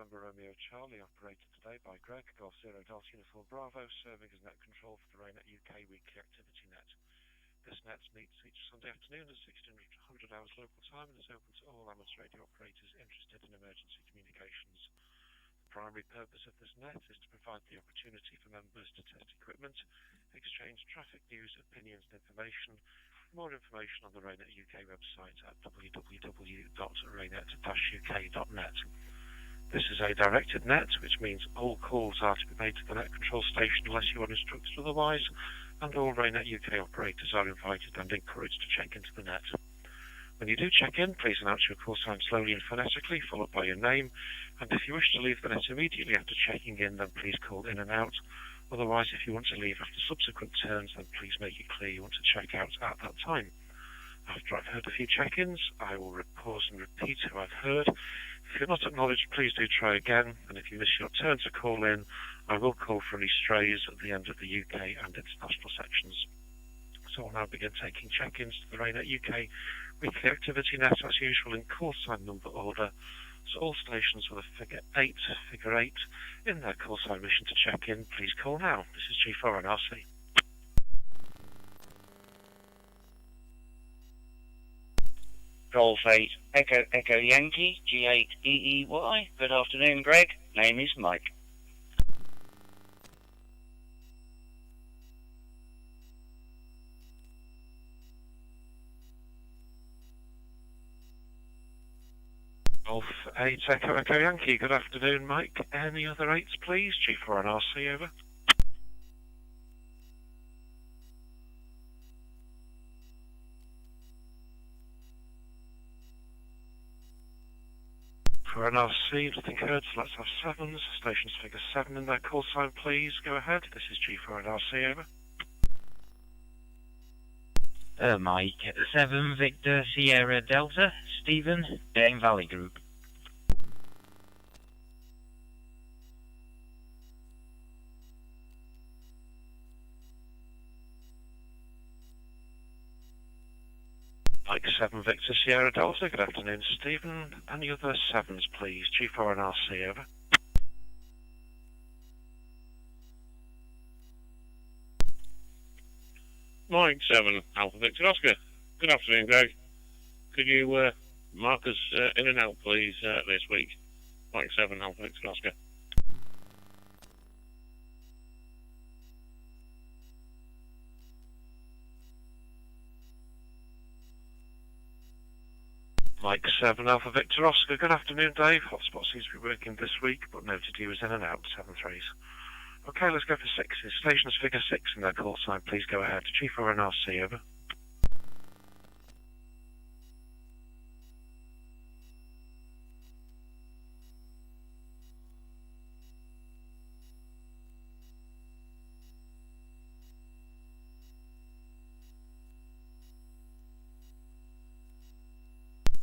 November Romeo Charlie, operated today by Greg, Golf Zero Delta Uniform Bravo, serving as net control for the RAYNET UK weekly activity net. This net meets each Sunday afternoon at 1600 hours local time and is open to all amateur radio operators interested in emergency communications. The primary purpose of this net is to provide the opportunity for members to test equipment, exchange traffic news, opinions and information. More information on the RAYNET UK website at www.raynet-uk.net. This is a directed net, which means all calls are to be made to the net control station unless you are instructed otherwise, and all RAYNET UK operators are invited and encouraged to check into the net. When you do check in, please announce your call sign slowly and phonetically, followed by your name, and if you wish to leave the net immediately after checking in, then please call in and out. Otherwise, if you want to leave after subsequent turns, then please make it clear you want to check out at that time. After I've heard a few check-ins, I will pause and repeat who I've heard. If you're not acknowledged, please do try again, and if you miss your turn to call in, I will call for any strays at the end of the UK and international sections. So I'll now begin taking check-ins to the RAYNET UK weekly activity net as usual in call sign number order. So all stations with a figure 8 in their call sign wishing to check in, please call now. This is G4NRC. Golf 8 Echo Yankee G8 EEY. Good afternoon, Greg. Name is Mike. Golf 8 Echo Yankee. Good afternoon, Mike. Any other 8s, please? G4NRC, over. For NRC, nothing heard, so let's have 7s. Stations figure 7 in their call sign, please. Go ahead. This is G4NRC, over. Mike 7 Victor Sierra Delta Stephen Dame Valley Group. Mike 7 Victor Sierra Delta. Good afternoon, Stephen. Any other 7s, please? G4NRC, over. Mike 7 Alpha Victor Oscar. Good afternoon, Greg. Could you mark us in and out, please, this week? Mike 7 Alpha Victor Oscar. Mike 7 Alpha Victor Oscar. Good afternoon, Dave. Hotspot seems to be working this week, but noted you was in and out. 7 3s. Okay, let's go for 6s. Stations figure 6 in their call sign. Please go ahead. G4NRC, over.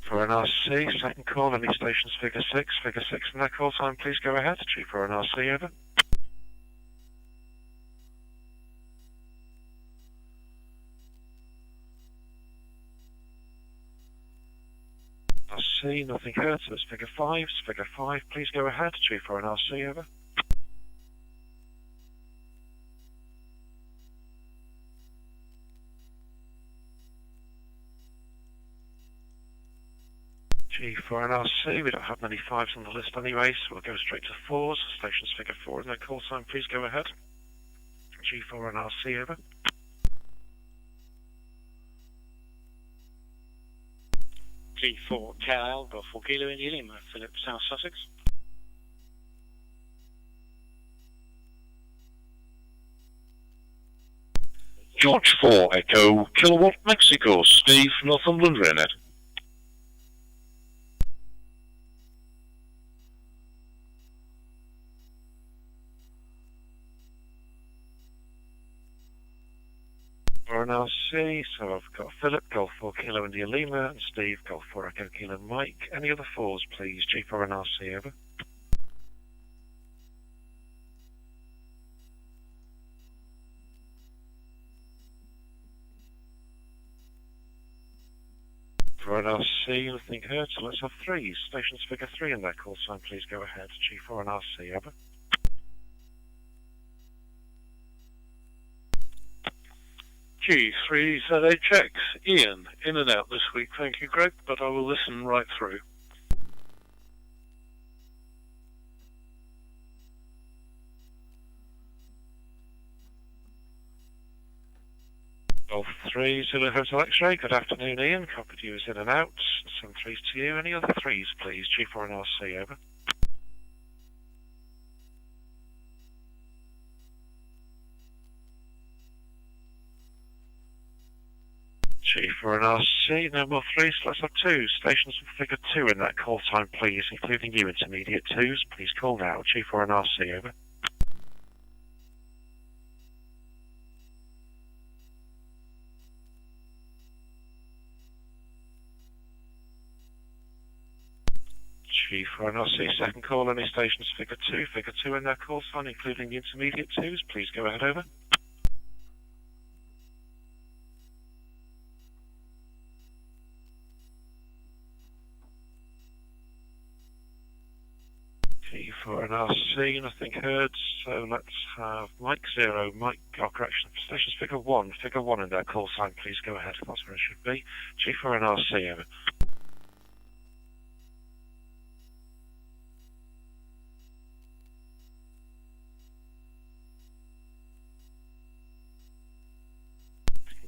For NRC, second call, any stations figure 6 in their call sign, please go ahead. G4NRC, over. RC, nothing heard, so it's figure 5. Figure 5, please go ahead. G4NRC, over. G4NRC, we don't have many 5s on the list anyway, so we'll go straight to 4s. Stations figure 4 in their call sign, please go ahead. G4NRC, over. G4 KL Golf 4 Kilo India Lima, Philip, South Sussex. George 4 Echo Kilowatt Mexico. Steve, Northumberland, RAYNET. For NRC, so I've got Philip, Golf 4 Kilo India Lima, and Steve, Golf 4 Echo Kilo Mike. Any other 4s, please? G4NRC, over. For NRC, RC, nothing heard, so let's have threes. Stations figure 3 in their call sign, please go ahead. G4 and RC, over. G3 ZHX, Ian, in and out this week, thank you Greg, but I will listen right through. Golf 3, Zulu Hotel X-ray, good afternoon Ian, copied you as in and out. Some threes to you, any other threes please? G4 and RC, over. G4 and RC, no more threes, let's have twos. Stations with figure 2 in that call time please, including you intermediate twos, please call now. G4 and RC, over. G4 and RC, second call, any stations figure 2 in their call sign, including the intermediate twos, please go ahead, over. G4 and RC, nothing heard, so let's have Mike 0, correction, stations figure 1 in their call sign, please go ahead, that's where it should be. G4 and RC, over.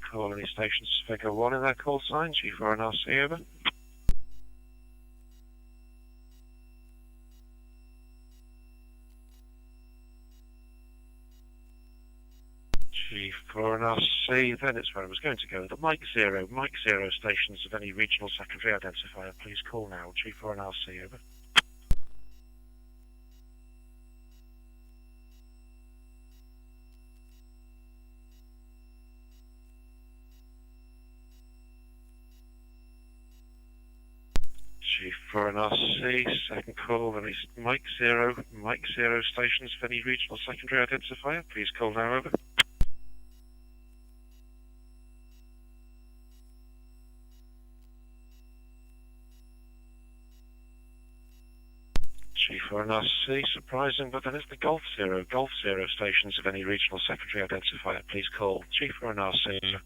Call any stations figure 1 in their call sign, G4 and RC, over. G4 and RC, then it's where I was going to go. The Mike 0 stations of any regional secondary identifier, please call now. G4 and RC, over. G4 and RC, second call, any Mike 0 stations of any regional secondary identifier, please call now, over. G4 and RC, surprising, but then it's the Golf 0 stations of any regional secondary identifier, please call. G4 and RC.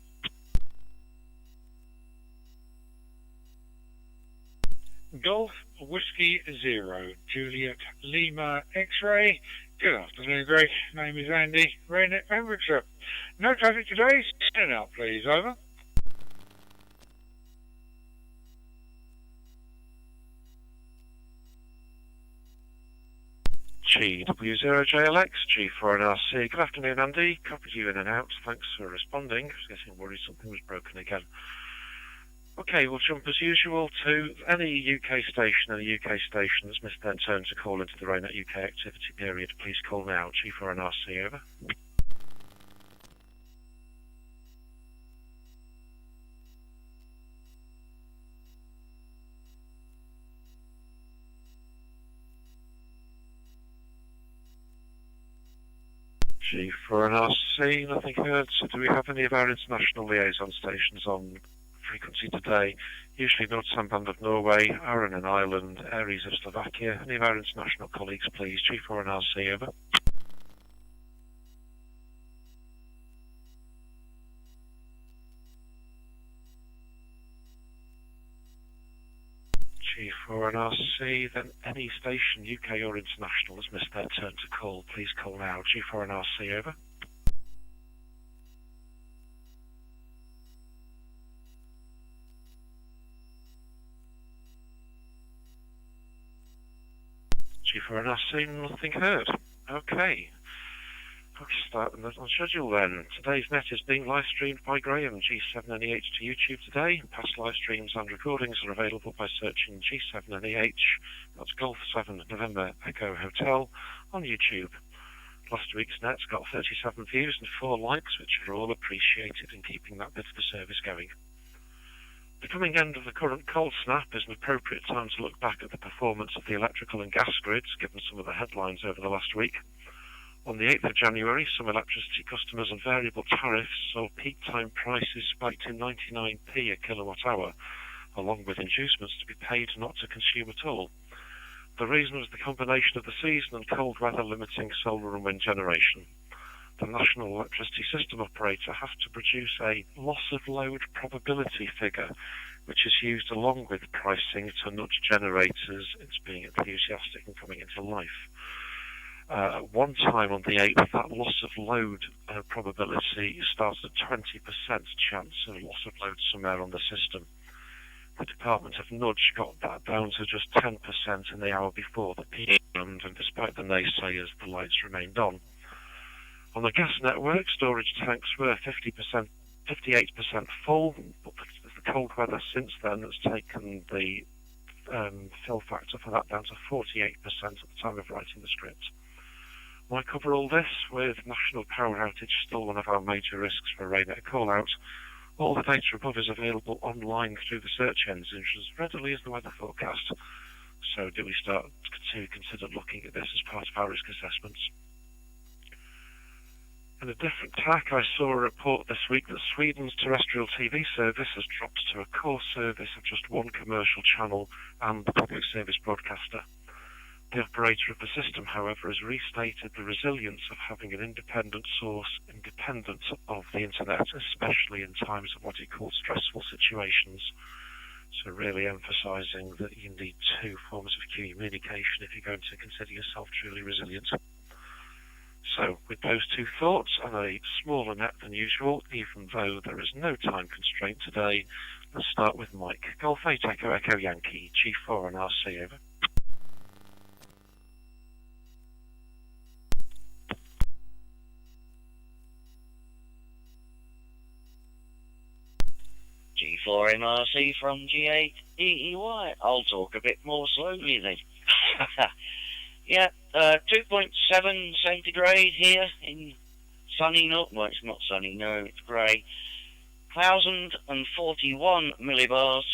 Golf Whiskey 0, Juliet Lima X-ray. Good afternoon, Greg. Name is Andy. RAYNET Pembrokeshire. No traffic today. Stand out, please. Over. GW0JLX, G4 and RC. Good afternoon, Andy. Copied you in and out. Thanks for responding. I was getting worried something was broken again. Okay, we'll jump as usual to any UK station that's missed their turn to call into the RAYNET-UK activity period. Please call now. G4 and RC, over. G4 and RC, nothing heard. So do we have any of our international liaison stations on frequency today? Usually North Samband of Norway, Aran in Ireland, Aries of Slovakia. Any of our international colleagues, please. G4 and RC, over. G4 and RC, then any station, UK or international, has missed their turn to call. Please call now. G4 and RC, over. G4 and RC, nothing heard. Okay. I'll start on schedule then. Today's net is being live streamed by Graham, G7NEH to YouTube today. Past live streams and recordings are available by searching G7NEH, that's Golf 7 November Echo Hotel, on YouTube. Last week's net's got 37 views and 4 likes, which are all appreciated in keeping that bit of the service going. The coming end of the current cold snap is an appropriate time to look back at the performance of the electrical and gas grids, given some of the headlines over the last week. On the 8th of January, some electricity customers on variable tariffs saw peak time prices spike to 99p a kilowatt hour, along with inducements to be paid not to consume at all. The reason was the combination of the season and cold weather limiting solar and wind generation. The National Electricity System Operator has to produce a loss of load probability figure, which is used along with pricing to nudge generators into being enthusiastic and coming into life. At one time on the 8th, that loss of load probability starts at 20% chance of loss of load somewhere on the system. The Department of Nudge got that down to just 10% in the hour before the peak, and despite the naysayers, the lights remained on. On the gas network, storage tanks were 58% full, but the cold weather since then has taken the fill factor for that down to 48% at the time of writing the script. Why cover all this with national power outage still one of our major risks for RAYNET call-out? All the data above is available online through the search engines as readily as the weather forecast. So do we start to consider looking at this as part of our risk assessments? In a different tack, I saw a report this week that Sweden's terrestrial TV service has dropped to a core service of just one commercial channel and the public service broadcaster. The operator of the system, however, has restated the resilience of having an independent source independent of the internet, especially in times of what he calls stressful situations. So really emphasising that you need two forms of communication if you're going to consider yourself truly resilient. So, with those two thoughts and a smaller net than usual, even though there is no time constraint today, let's start with Mike. Golf 8 Echo Echo Yankee, G4 and RC, over. G4 MRC from G8 EEY. I'll talk a bit more slowly then. Yeah, 2.7 centigrade here in sunny North. Well, it's not sunny, no, it's grey. 1,041 millibars.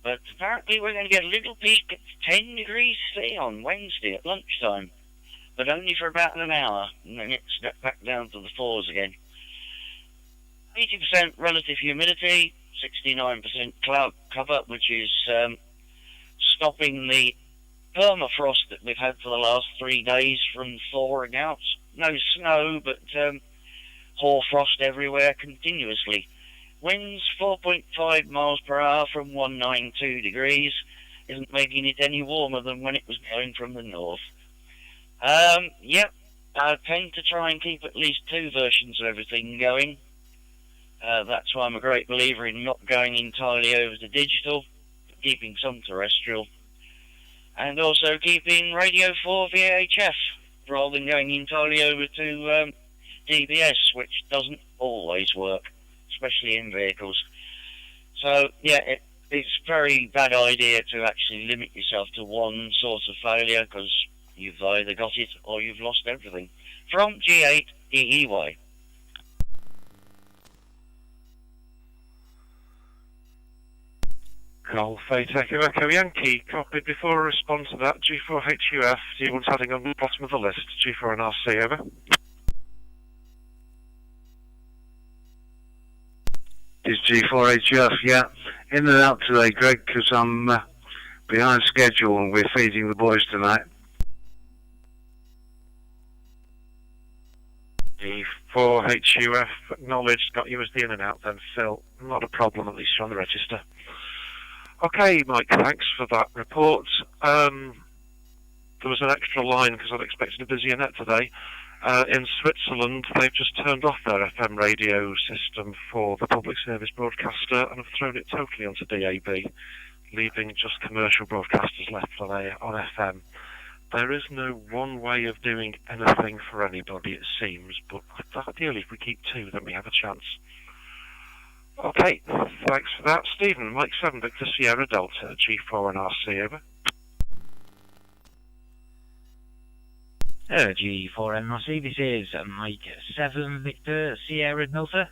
But apparently we're going to get a little peak at 10 degrees C on Wednesday at lunchtime. But only for about an hour, and then it's back down to the 4s again. 80% relative humidity, 69% cloud cover, which is stopping the permafrost that we've had for the last 3 days from thawing out. No snow, but hoarfrost everywhere continuously. Winds 4.5 miles per hour from 192 degrees. Isn't making it any warmer than when it was going from the north. Yep, I tend to try and keep at least 2 versions of everything going. That's why I'm a great believer in not going entirely over to digital, but keeping some terrestrial. And also keeping Radio 4 VHF, rather than going entirely over to DBS, which doesn't always work, especially in vehicles. So, yeah, it's a very bad idea to actually limit yourself to one source of failure, because you've either got it or you've lost everything. From G8 EEY. Golf 8 Echo Echo Yankee, copied. Before I respond to that, G4HUF, do you want adding on the bottom of the list? G4 and RC, over. It's G4HUF, yeah. In and out today, Greg, because I'm behind schedule and we're feeding the boys tonight. G4HUF, acknowledged, got you as the in and out then, Phil. Not a problem, at least you're on the register. Okay, Mike, thanks for that report. There was an extra line because I'd expected a busier net today. In Switzerland, they've just turned off their FM radio system for the public service broadcaster and have thrown it totally onto DAB, leaving just commercial broadcasters left on FM. There is no one way of doing anything for anybody, it seems, but ideally if we keep 2, then we have a chance. Okay, thanks for that. Stephen, Mike 7, Victor Sierra Delta, G4 and RC, over. G4 MRC, this is Mike 7, Victor Sierra Delta.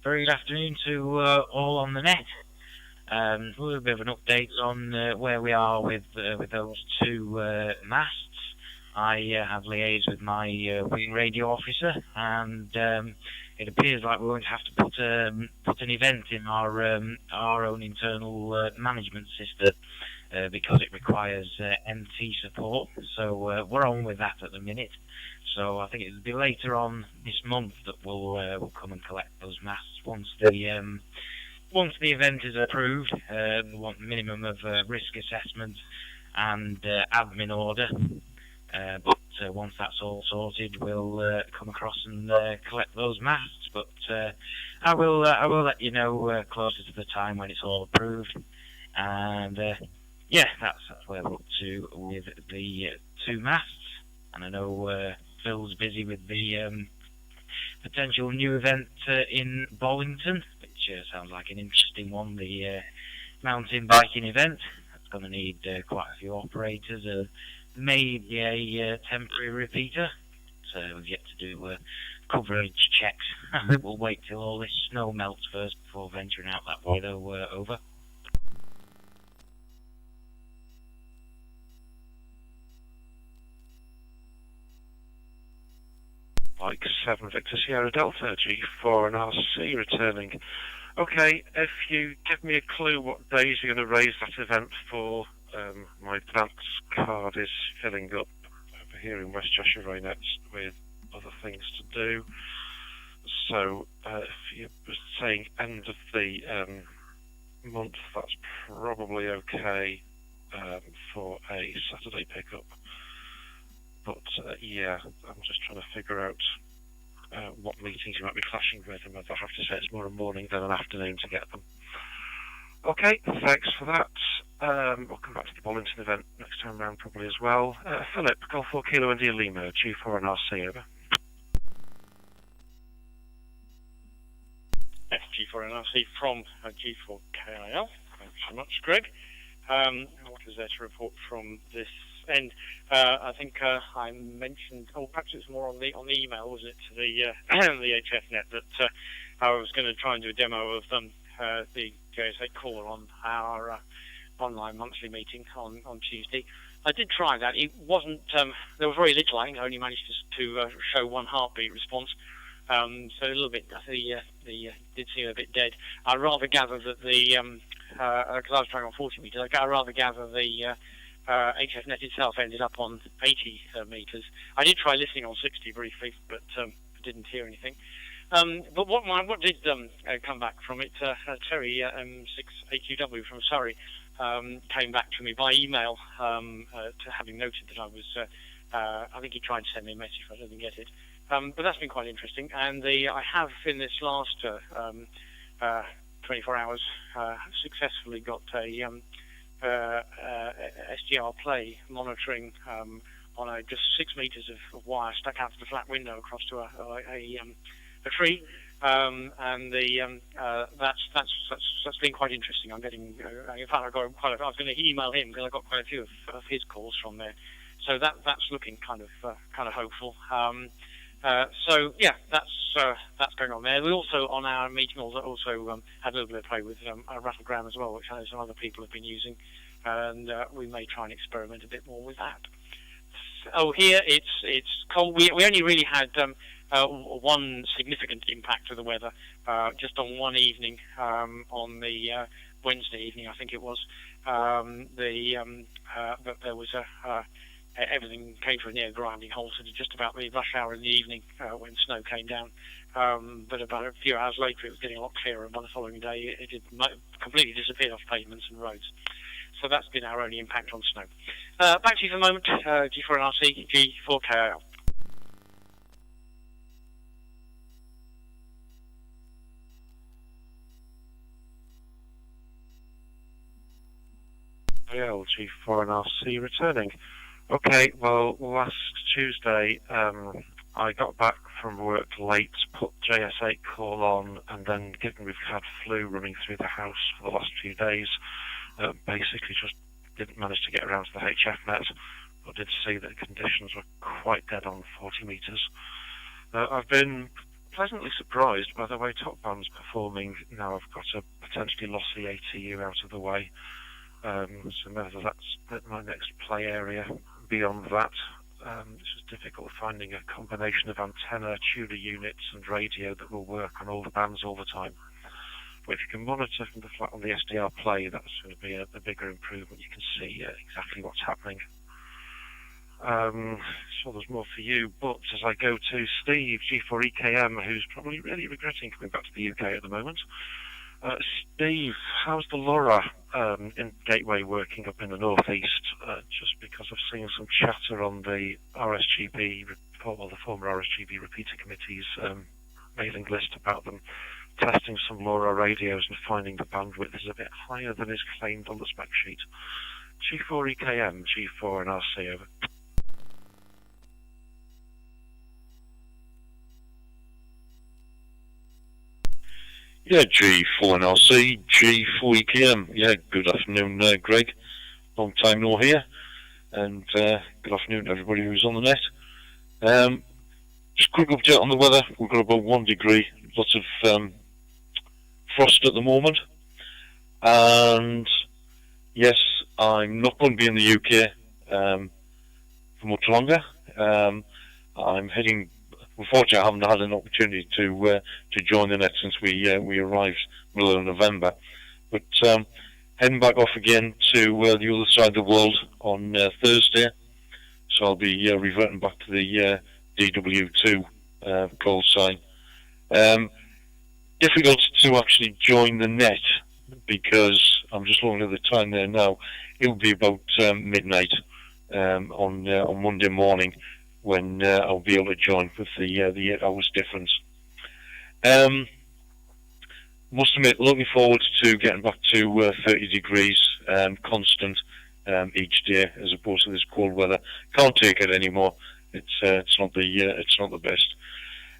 Very good afternoon to all on the net. A little bit of an update on where we are with those 2 masts. I have liaised with my wing radio officer, and it appears like we're going to have to put an event in our own internal management system because it requires MT support. So we're on with that at the minute. So I think it'll be later on this month that we'll come and collect those masts once the event is approved. We want minimum of risk assessment and admin order. But once that's all sorted, we'll come across and collect those masts. But I will let you know closer to the time when it's all approved. And yeah, that's where we're up to with the 2 masts. And I know Phil's busy with the potential new event in Bollington, which sounds like an interesting one. The mountain biking event. That's going to need quite a few operators. Maybe a temporary repeater. So we've yet to do coverage checks. We'll wait till all this snow melts first before venturing out that way, though. Over. Mike 7 Victor Sierra Delta G4 and RC returning. Okay, if you give me a clue what days you're going to raise that event for, my advance card is filling up over here in West Cheshire RAYNET with other things to do. So if you were saying end of the month, that's probably okay for a Saturday pickup. But yeah, I'm just trying to figure out what meetings you might be clashing with, and whether I have to say it's more a morning than an afternoon to get them. Okay, thanks for that. We'll come back to the Bollington event next time round probably as well. Philip, Golf 4 Kilo India Lima, G4 and RC, over. Yes, G4 and RC from G4 KIL. Thanks so much, Greg. What is there to report from this end? I think I mentioned, perhaps it's more on the email, wasn't it, to the HFNet, that I was going to try and do a demo of the JSA caller on our online monthly meeting on Tuesday. I did try that. It wasn't. There was very little. I think I only managed to show 1 heartbeat response. So a little bit. The did seem a bit dead. I rather gather that the because I was trying on 40 meters. I rather gather the HFNet itself ended up on 80 meters. I did try listening on 60 briefly, but didn't hear anything. But what did come back from it? Terry M6AQW from Surrey came back to me by email, to having noted that I was. I think he tried to send me a message, but I didn't get it. But that's been quite interesting. And I have in this last 24 hours successfully got a SDR play monitoring on just 6 meters of wire stuck out of the flat window across to a tree, and that's been quite interesting. I'm getting, in fact, I was going to email him because I got quite a few of his calls from there, so that's looking kind of hopeful. So yeah, that's going on there. We also on our meeting also had a little bit of play with a rattlegram as well, which I know some other people have been using, and we may try and experiment a bit more with that. Here it's cold. We only really had one significant impact of the weather just on one evening, on the Wednesday evening, I think it was. That there was everything came to a near grinding halt at just about the rush hour in the evening when snow came down. But about a few hours later, it was getting a lot clearer. And by the following day, it completely disappeared off pavements and roads. So that's been our only impact on snow. Back to you for the moment. G4 and RC, G4 KIL. G4 and RC returning. Okay, well, last Tuesday, I got back from work late, put JS8 call on, and then given we've had flu running through the house for the last few days, basically just didn't manage to get around to the HFNet, but did see that conditions were quite dead on 40 meters. I've been pleasantly surprised by the way Top Band's performing now I've got a potentially lossy ATU out of the way. So whether that's my next play area beyond that, This was difficult finding a combination of antenna, tuner units and radio that will work on all the bands all the time. But if you can monitor from the flat on the SDR play, that's going to be a bigger improvement. You can see exactly what's happening. So there's more for you, but as I go to Steve, G4EKM, who's probably really regretting coming back to the UK at the moment. Steve, how's the LoRa in Gateway working up in the northeast? Just because I've seen some chatter on the RSGB, or the former RSGB repeater committee's mailing list about them testing some LoRa radios and finding the bandwidth is a bit higher than is claimed on the spec sheet. G4EKM, G4 and RC over. Yeah, G4 and RC, G4EKM. Yeah, good afternoon, Greg. Long time no here. And good afternoon to everybody who's on the net. Just quick update on the weather. We've got about 1 degree, lots of frost at the moment. And yes, I'm not going to be in the UK for much longer. I'm heading. Unfortunately, I haven't had an opportunity to join the net since we arrived middle of November. But heading back off again to the other side of the world on Thursday. So I'll be reverting back to the DW2 call sign. Difficult to actually join the net because I'm just looking at the time there now. It'll be about midnight on Monday morning when I'll be able to join with the 8 hours difference. Must admit, looking forward to getting back to 30 degrees constant each day, as opposed to this cold weather. Can't take it anymore. It's not the best.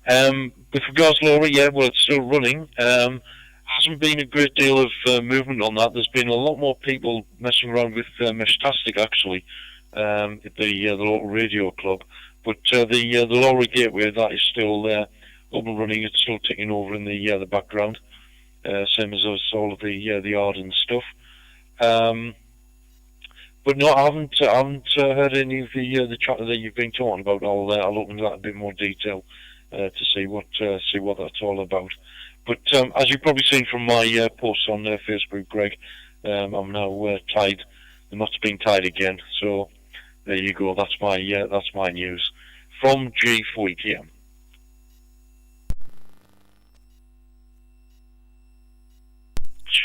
With regards to LoRa, yeah, well, it's still running. Hasn't been a great deal of movement on that. There's been a lot more people messing around with Meshtastic actually at the local radio club. But the LoRa gateway, that is still there, up and running. It's still ticking over in the background, same as all of the Arden stuff. But no, I haven't heard any of the chatter that you've been talking about. I'll look into that in a bit more detail to see what that's all about. But as you've probably seen from my posts on Facebook, Greg, I'm now tied. The knot's been tied again. So there you go. That's my news from G4EKM.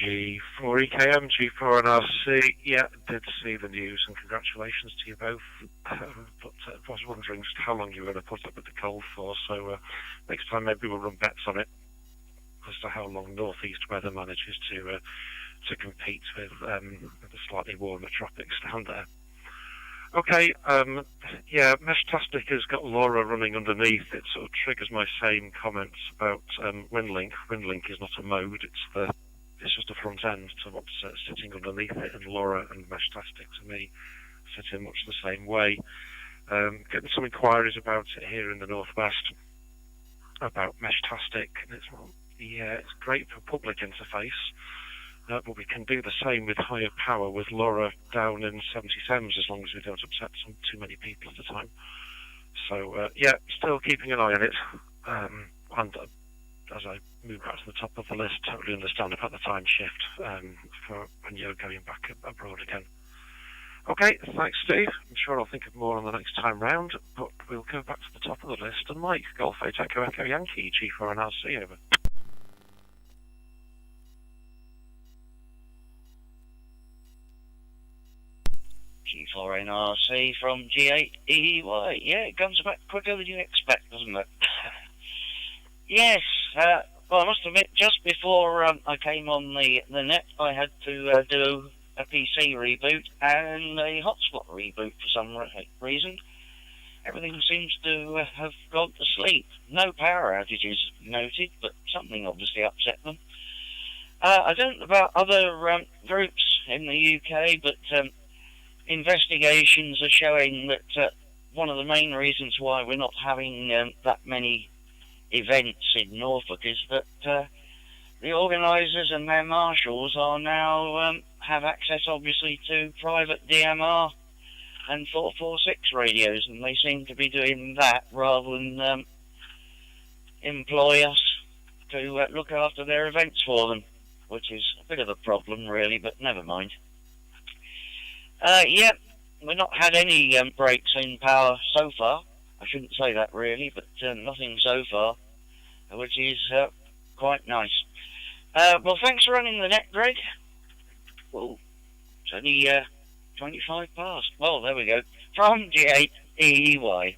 G4EKM, G4 and RC. Yeah, did see the news, and congratulations to you both. But I was wondering just how long you were going to put up with the cold for. So next time maybe we'll run bets on it as to how long northeast weather manages to compete with the slightly warmer tropics down there. Okay, yeah, Meshtastic has got LoRa running underneath. It sort of triggers my same comments about WinLink. WinLink is not a mode, it's just a front end to what's sitting underneath it, and LoRa and Meshtastic to me sit in much the same way. Getting some inquiries about it here in the northwest about Meshtastic, and it's great for public interface. But we can do the same with higher power with LoRa down in 77s as long as we don't upset too many people at a time. So yeah, still keeping an eye on it. And as I move back to the top of the list, totally understand about the time shift for when you're going back abroad again. Okay, thanks Steve. I'm sure I'll think of more on the next time round, but we'll go back to the top of the list. And Mike, Golf 8 Echo Echo Yankee, G4 and RC over. G4 NRC from G8EY. Yeah, it comes back quicker than you expect, doesn't it? Yes, well, I must admit, just before I came on the net, I had to do a PC reboot and a hotspot reboot for some reason. Everything seems to have gone to sleep. No power outages noted, but something obviously upset them. I don't know about other groups in the UK, but investigations are showing that one of the main reasons why we're not having that many events in Norfolk is that the organisers and their marshals are now have access, obviously, to private DMR and 446 radios, and they seem to be doing that rather than employ us to look after their events for them, which is a bit of a problem, really, but never mind. Yeah, we've not had any breaks in power so far. I shouldn't say that, really, but nothing so far, which is quite nice. Well, thanks for running the net, Greg. Well, it's only 25 past. Well, there we go. From G8EY.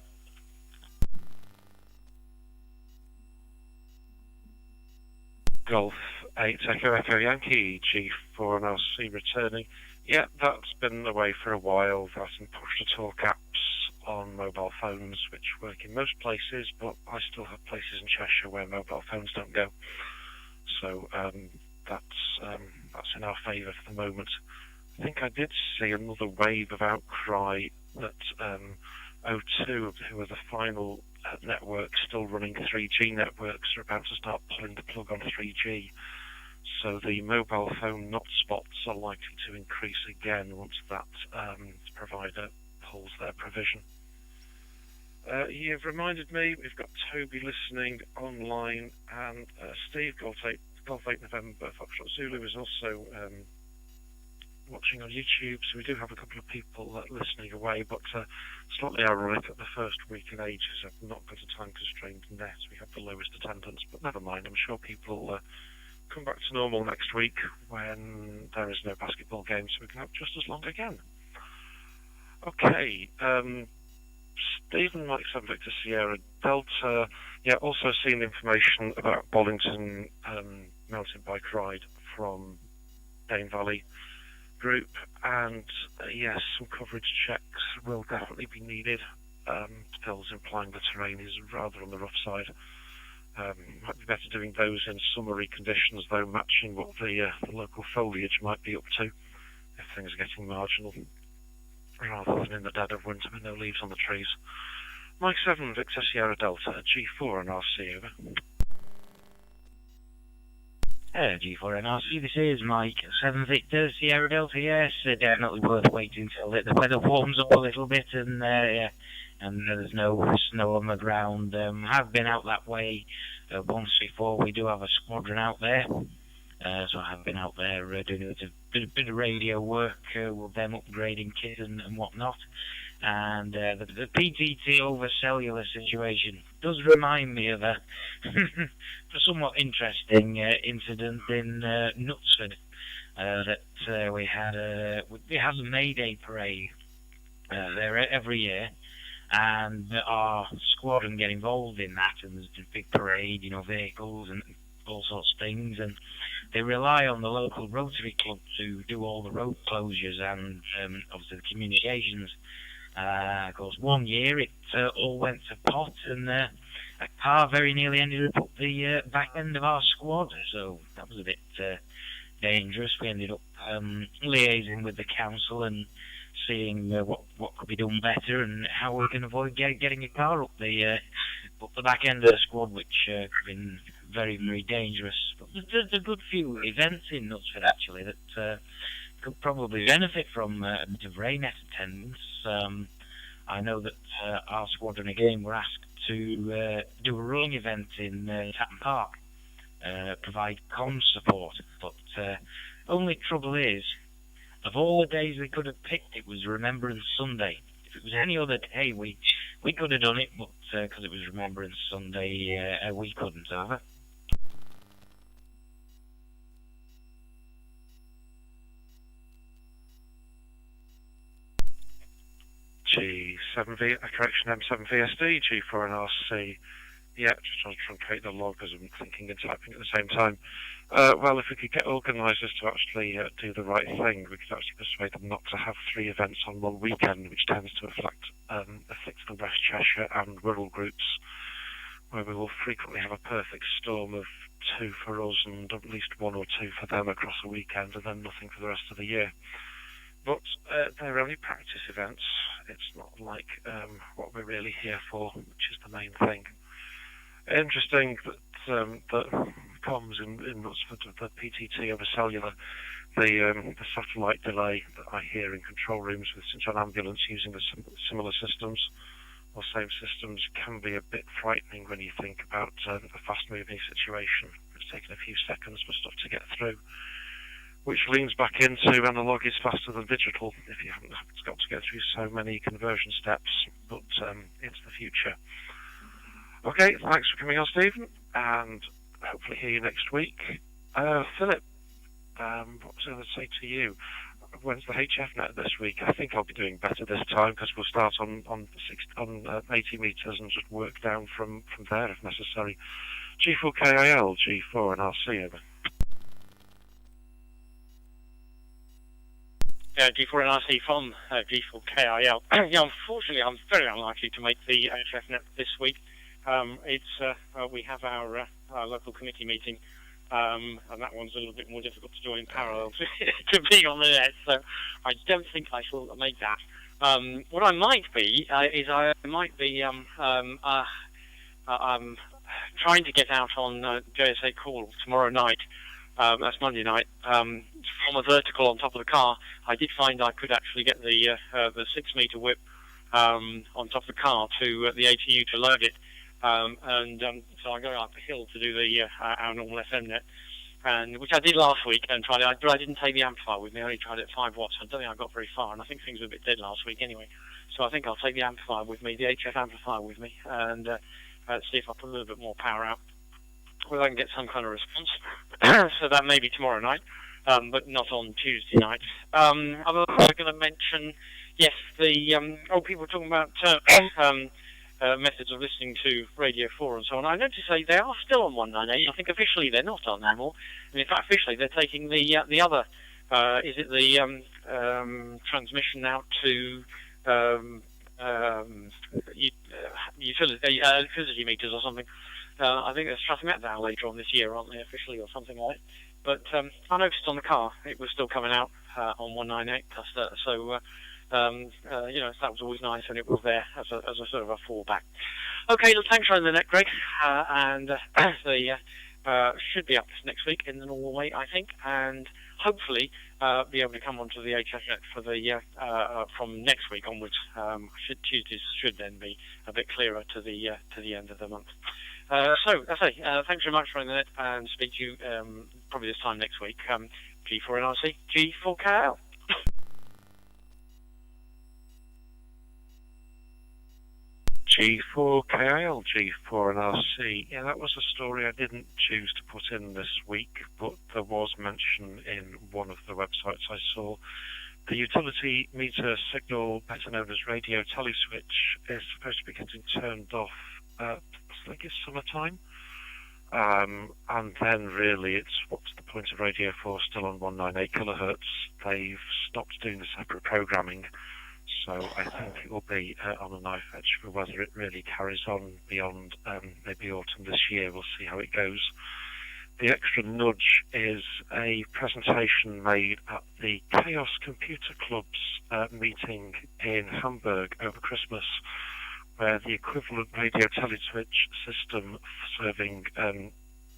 Golf 8 Echo Yankee G4 and LC returning. Yeah, that's been away for a while. There's some push-to-talk apps on mobile phones which work in most places, but I still have places in Cheshire where mobile phones don't go. So that's in our favour for the moment. I think I did see another wave of outcry that O2, who are the final networks still running 3G networks, are about to start pulling the plug on 3G. So the mobile phone not spots are likely to increase again once that provider pulls their provision. You've reminded me, we've got Toby listening online, and Steve, Golf 8 November, Foxtrot Zulu, is also watching on YouTube, so we do have a couple of people listening away, but slightly ironic that the first week in ages have not got a time-constrained net. We have the lowest attendance, but never mind, I'm sure people will come back to normal next week when there is no basketball game, so we can have just as long again. Okay, Stephen Mike 7 Victor Sierra Delta, yeah, also seen information about Bollington mountain bike ride from Dane Valley Group, and yes, some coverage checks will definitely be needed. Phil's implying the terrain is rather on the rough side. Might be better doing those in summery conditions, though, matching what the local foliage might be up to if things are getting marginal, rather than in the dead of winter with no leaves on the trees. Mike 7 Victor Sierra Delta, G4 and RC, over. G4 and RC, this is Mike 7 Victor Sierra Delta. Yes, definitely worth waiting till the weather warms up a little bit, and yeah, and there's no snow on the ground. I've been out that way once before. We do have a squadron out there, so I have been out there doing a bit of radio work with them, upgrading kit and whatnot. And the PTT over cellular situation does remind me of a somewhat interesting incident in Knutsford that we had. We have a May Day parade there every year, and our squadron get involved in that, and there's a big parade, vehicles and all sorts of things, and they rely on the local Rotary Club to do all the road closures and obviously the communications. Of course, one year it all went to pot, and a car very nearly ended up the back end of our squad, so that was a bit dangerous. We ended up liaising with the council and seeing what could be done better and how we can avoid getting a car up the back end of the squad, which could have been very, very dangerous. But there's a good few events in Knutsford, actually, that could probably benefit from a bit of RAYNET attendance. I know that our squadron again were asked to do a running event in Tatton Park, provide comms support, but only trouble is, of all the days we could have picked, it was Remembrance Sunday. If it was any other day, we could have done it, but because it was Remembrance Sunday, we couldn't have it. G7V, correction, M7VSD, G4 and RC. Yeah, just trying to truncate the log as I'm thinking and typing at the same time. Well, if we could get organisers to actually do the right thing, we could actually persuade them not to have 3 events on one weekend, which tends to afflict the West Cheshire and rural groups, where we will frequently have a perfect storm of 2 for us and at least 1 or 2 for them across a weekend, and then nothing for the rest of the year. But they're only practice events. It's not like what we're really here for, which is the main thing. Interesting that comms in Knutsford, the PTT over cellular, the satellite delay that I hear in control rooms with St John Ambulance using the similar systems or same systems can be a bit frightening when you think about a fast-moving situation. It's taken a few seconds for stuff to get through, which leans back into analog is faster than digital if you haven't got to go through so many conversion steps, but it's the future. Okay, thanks for coming on, Stephen, and hopefully hear you next week. Philip, what was I going to say to you? When's the HFnet this week? I think I'll be doing better this time because we'll start on 80 metres and just work down from there if necessary. G4KIL, G4 and RC over. G4 and RC from G4KIL. Yeah, unfortunately, I'm very unlikely to make the HFnet this week. We have our local committee meeting, and that one's a little bit more difficult to do in parallel to being on the net, so I don't think I shall make that. What I might be is I might be trying to get out on JSA call tomorrow night. That's Monday night. From a vertical on top of the car, I did find I could actually get the 6-metre whip on top of the car to the ATU to load it. So I'm going up a hill to do our normal FM net, which I did last week and tried it, but I didn't take the amplifier with me. I only tried it at 5 watts. I don't think I got very far, and I think things were a bit dead last week anyway. So I think I'll take the amplifier with me, the HF amplifier with me, and see if I put a little bit more power out, whether I can get some kind of response. So that may be tomorrow night, but not on Tuesday night. I'm going to mention, yes, people were talking about methods of listening to Radio 4 and so on. I noticed they are still on 198. I think officially they're not on anymore. And in fact, officially they're taking the other, transmission out to electricity meters or something. I think they're strapping that down later on this year, aren't they, officially, or something like that. But I noticed on the car it was still coming out on 198. So that was always nice, and it was there as a sort of a fallback. Okay, well, thanks for the net, Greg, and should be up next week in the normal way, I think, and hopefully be able to come onto the HFnet for from next week onwards. Tuesdays should then be a bit clearer to the end of the month. So, I say, thanks very much for the net, and speak to you probably this time next week. G4NRC, G4KL. G4KIL, G4NRC. Yeah, that was a story I didn't choose to put in this week, but there was mention in one of the websites I saw. The utility meter signal, better known as radio teleswitch, is supposed to be getting turned off, I think it's summertime. And then really it's what's the point of Radio 4 still on 198 kilohertz? They've stopped doing the separate programming. So I think it will be on a knife edge for whether it really carries on beyond maybe autumn this year. We'll see how it goes. The extra nudge is a presentation made at the Chaos Computer Club's meeting in Hamburg over Christmas, where the equivalent radio teleswitch system serving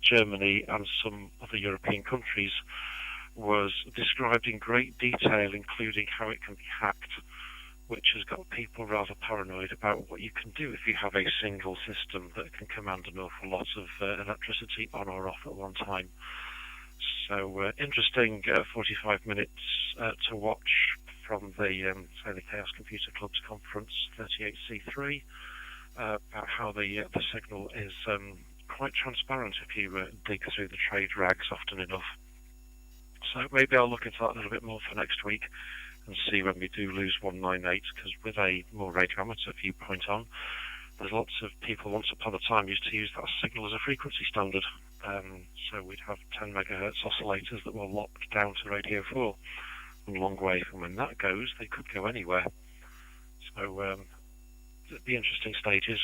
Germany and some other European countries was described in great detail, including how it can be hacked, which has got people rather paranoid about what you can do if you have a single system that can command an awful lot of electricity on or off at one time. So interesting 45 minutes to watch from the Chaos Computer Club's conference 38C3 about how the signal is quite transparent if you dig through the trade rags often enough. So maybe I'll look into that a little bit more for next week and see when we do lose 198, because with a more radio amateur viewpoint on, there's lots of people once upon a time used to use that signal as a frequency standard. So we'd have 10 megahertz oscillators that were locked down to Radio 4 and long wave, and when that goes, they could go anywhere. So it'd be interesting stages.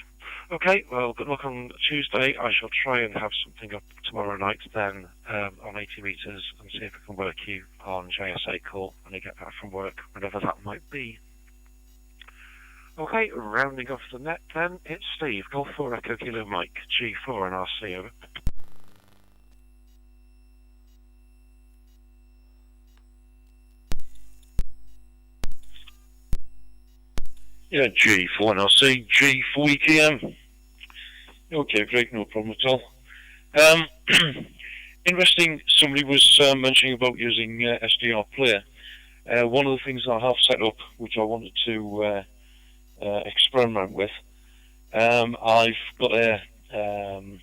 Okay, well, good luck on Tuesday. I shall try and have something up tomorrow night then on 80 meters and see if I can work you on JSA call when I get back from work, whenever that might be. Okay, rounding off the net then, it's Steve, Golf 4 Echo Kilo Mike, G4 and RC over. Yeah, G4NRC, G4EKM. Okay, great, no problem at all. Interesting, somebody was mentioning about using SDR Player. One of the things I have set up, which I wanted to experiment with, I've got an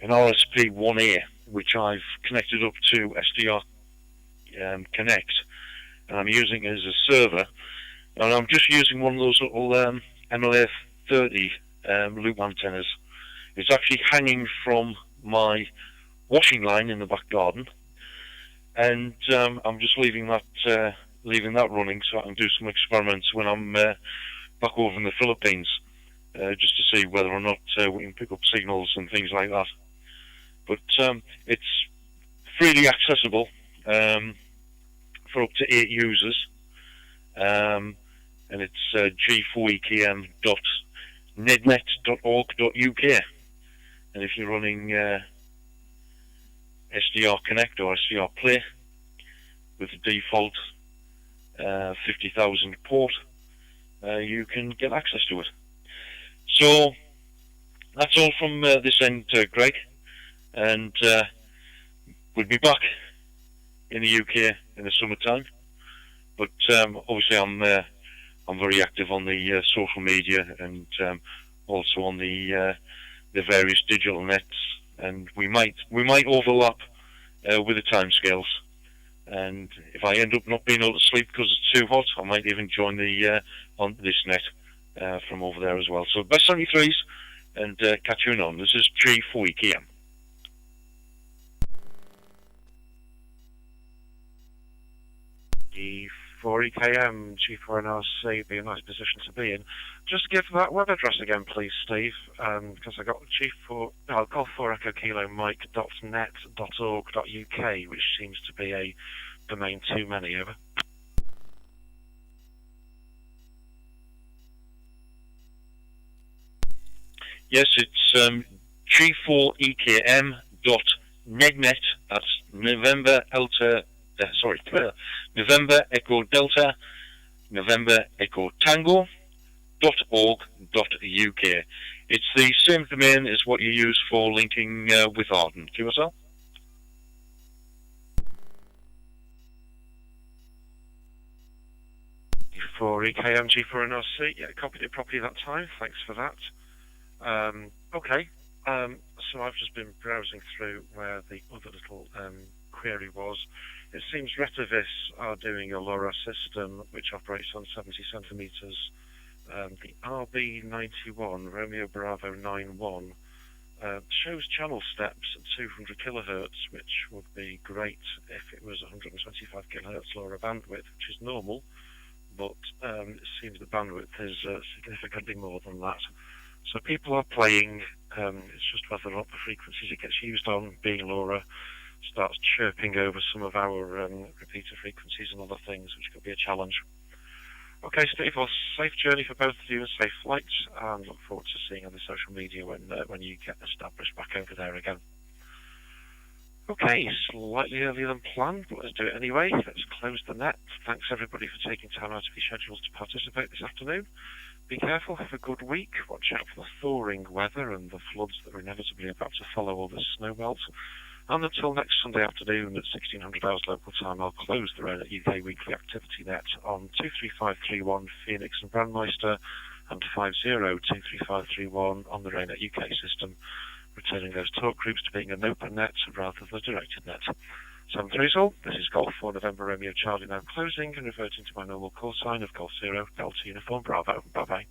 RSP-1A, which I've connected up to SDR Connect, and I'm using it as a server, and I'm just using one of those little MLA30 loop antennas. It's actually hanging from my washing line in the back garden, and I'm just leaving that running so I can do some experiments when I'm back over in the Philippines, just to see whether or not we can pick up signals and things like that. But it's freely accessible for up to 8 users, and it's g4ekm.nednet.org.uk. And if you're running SDR Connect or SDR Play with the default 50,000 port, you can get access to it. So that's all from this end, Greg, and we'll be back in the UK in the summertime. But obviously, I'm very active on the social media and also on the various digital nets, and we might overlap with the timescales. And if I end up not being able to sleep because it's too hot, I might even join the on this net from over there as well. So best 73s, and catch you on. This is G4EKM. G4EKM, G4NRC, be a nice position to be in. Just give that web address again, please, Steve, because I got Golf 4 Echo Kilo Mike.net.org.uk, which seems to be a domain too many, over. Yes, it's G4EKM.nednet. That's November Echo Delta, November Echo Tango .org.uk. It's the same domain as what you use for linking with Arden. QSL? G4EKM, G4NRC, yeah, copied it properly that time, thanks for that. Okay, so I've just been browsing through where the other little query was. It seems Retovis are doing a LoRa system which operates on 70 centimetres. The RB91, Romeo Bravo 91, shows channel steps at 200 kilohertz, which would be great if it was 125 kilohertz LoRa bandwidth, which is normal, but it seems the bandwidth is significantly more than that. So people are playing, it's just whether or not the frequencies it gets used on, being LoRa, starts chirping over some of our repeater frequencies and other things, which could be a challenge. Okay, Steve, well, safe journey for both of you and safe flights, and look forward to seeing on the social media when you get established back over there again. Okay, slightly earlier than planned, but let's do it anyway. Let's close the net. Thanks everybody for taking time out of your schedules to participate this afternoon. Be careful, have a good week, watch out for the thawing weather and the floods that are inevitably about to follow all this snow melt. And until next Sunday afternoon at 1600 hours local time, I'll close the RAYNET-UK weekly activity net on 23531 Pheonix and Brandmeister and 5023531 on the RAYNET-UK system, returning those talk groups to being an open net rather than a directed net. 730 all, this is Golf 4 November Romeo Charlie now closing and reverting to my normal call sign of Golf 0 Delta Uniform Bravo. Bye bye.